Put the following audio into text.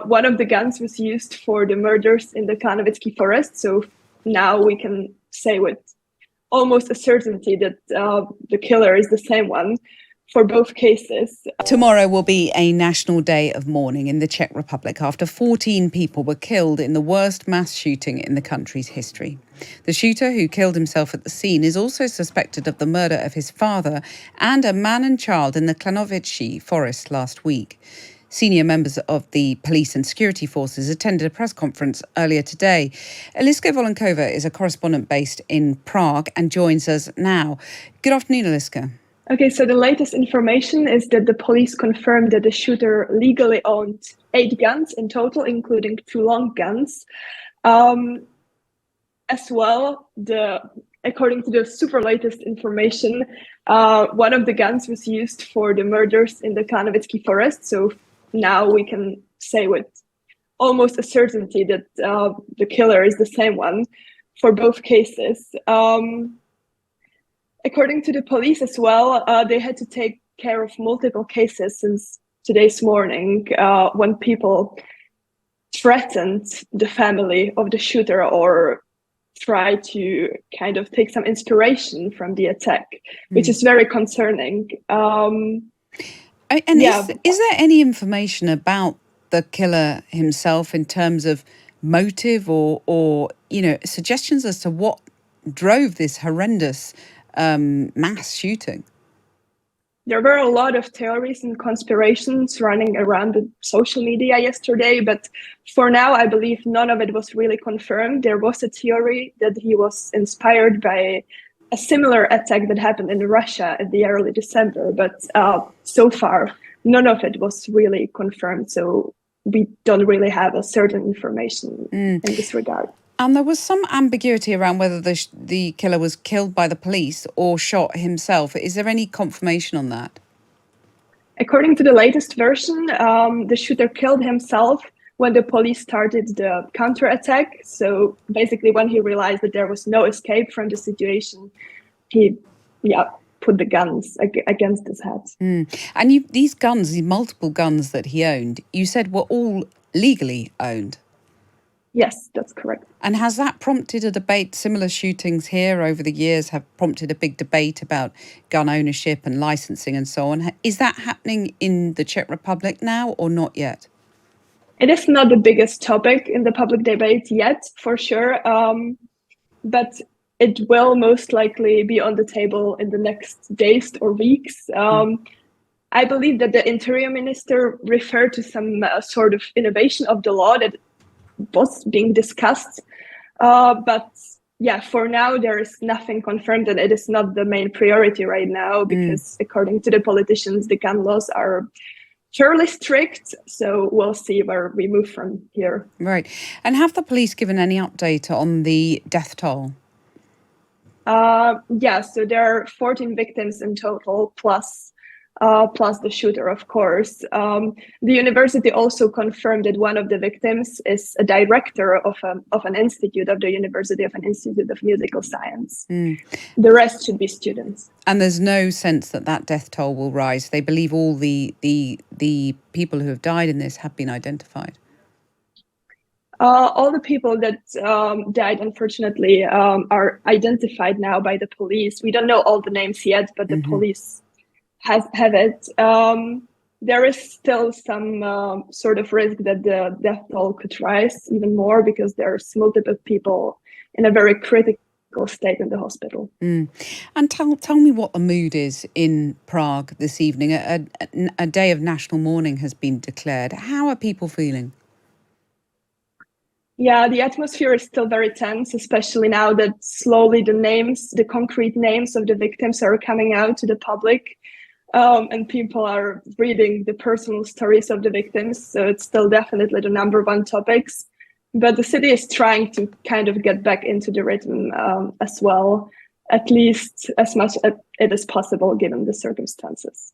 One of the guns was used for the murders in the Casualty forest. So now we can say with almost a certainty that the killer is the same one for both cases. Tomorrow will be a national day of mourning in the Czech Republic after 14 people were killed in the worst mass shooting in the country's history. The shooter, who killed himself at the scene, is also suspected of the murder of his father and a man and child in the Klanovici forest last week. Senior members of the police and security forces attended a press conference earlier today. Eliska Volencova is a correspondent based in Prague and joins us now. Good afternoon, Eliska. Okay, so the latest information is that the police confirmed that the shooter legally owned 8 guns in total, including 2 long guns. As well, according to the super latest information, one of the guns was used for the murders in the Casualty forest. So now we can say with almost a certainty that the killer is the same one for both cases. According to the police as well, they had to take care of multiple cases since today's morning when people threatened the family of the shooter or tried to kind of take some inspiration from the attack, which is very concerning. Is there any information about the killer himself in terms of motive or suggestions as to what drove this horrendous mass shooting? There were a lot of theories and conspirations running around the social media yesterday, but for now, I believe none of it was really confirmed. There was a theory that he was inspired by a similar attack that happened in Russia at the early December, but so far, none of it was really confirmed. So we don't really have a certain information in this regard. And there was some ambiguity around whether the killer was killed by the police or shot himself. Is there any confirmation on that? According to the latest version, the shooter killed himself when the police started the counterattack. So basically, when he realized that there was no escape from the situation, he put the guns against his head. And these guns, these multiple guns that he owned, you said were all legally owned? Yes, that's correct. And has that prompted a debate? Similar shootings here over the years have prompted a big debate about gun ownership and licensing and so on. Is that happening in the Czech Republic now or not yet? It is not the biggest topic in the public debate yet, for sure. But it will most likely be on the table in the next days or weeks. I believe that the Interior Minister referred to some sort of innovation of the law that was being discussed. But for now, there is nothing confirmed, and it is not the main priority right now because according to the politicians, the gun laws are fairly strict. So we'll see where we move from here. Right. And have the police given any update on the death toll? So there are 14 victims in total, plus the shooter, of course. The university also confirmed that one of the victims is a director of an institute of the University of an Institute of Musical Science. The rest should be students. And there's no sense that death toll will rise. They believe all the people who have died in this have been identified. All the people that died, unfortunately, are identified now by the police. We don't know all the names yet, but the police have it. There is still some sort of risk that the death toll could rise even more because there's multiple people in a very critical state in the hospital. And tell me what the mood is in Prague this evening. A day of national mourning has been declared. How are people feeling? Yeah, the atmosphere is still very tense, especially now that slowly the concrete names of the victims are coming out to the public. And people are reading the personal stories of the victims. So it's still definitely the number one topics. But the city is trying to kind of get back into the rhythm as well, at least as much as it is possible given the circumstances.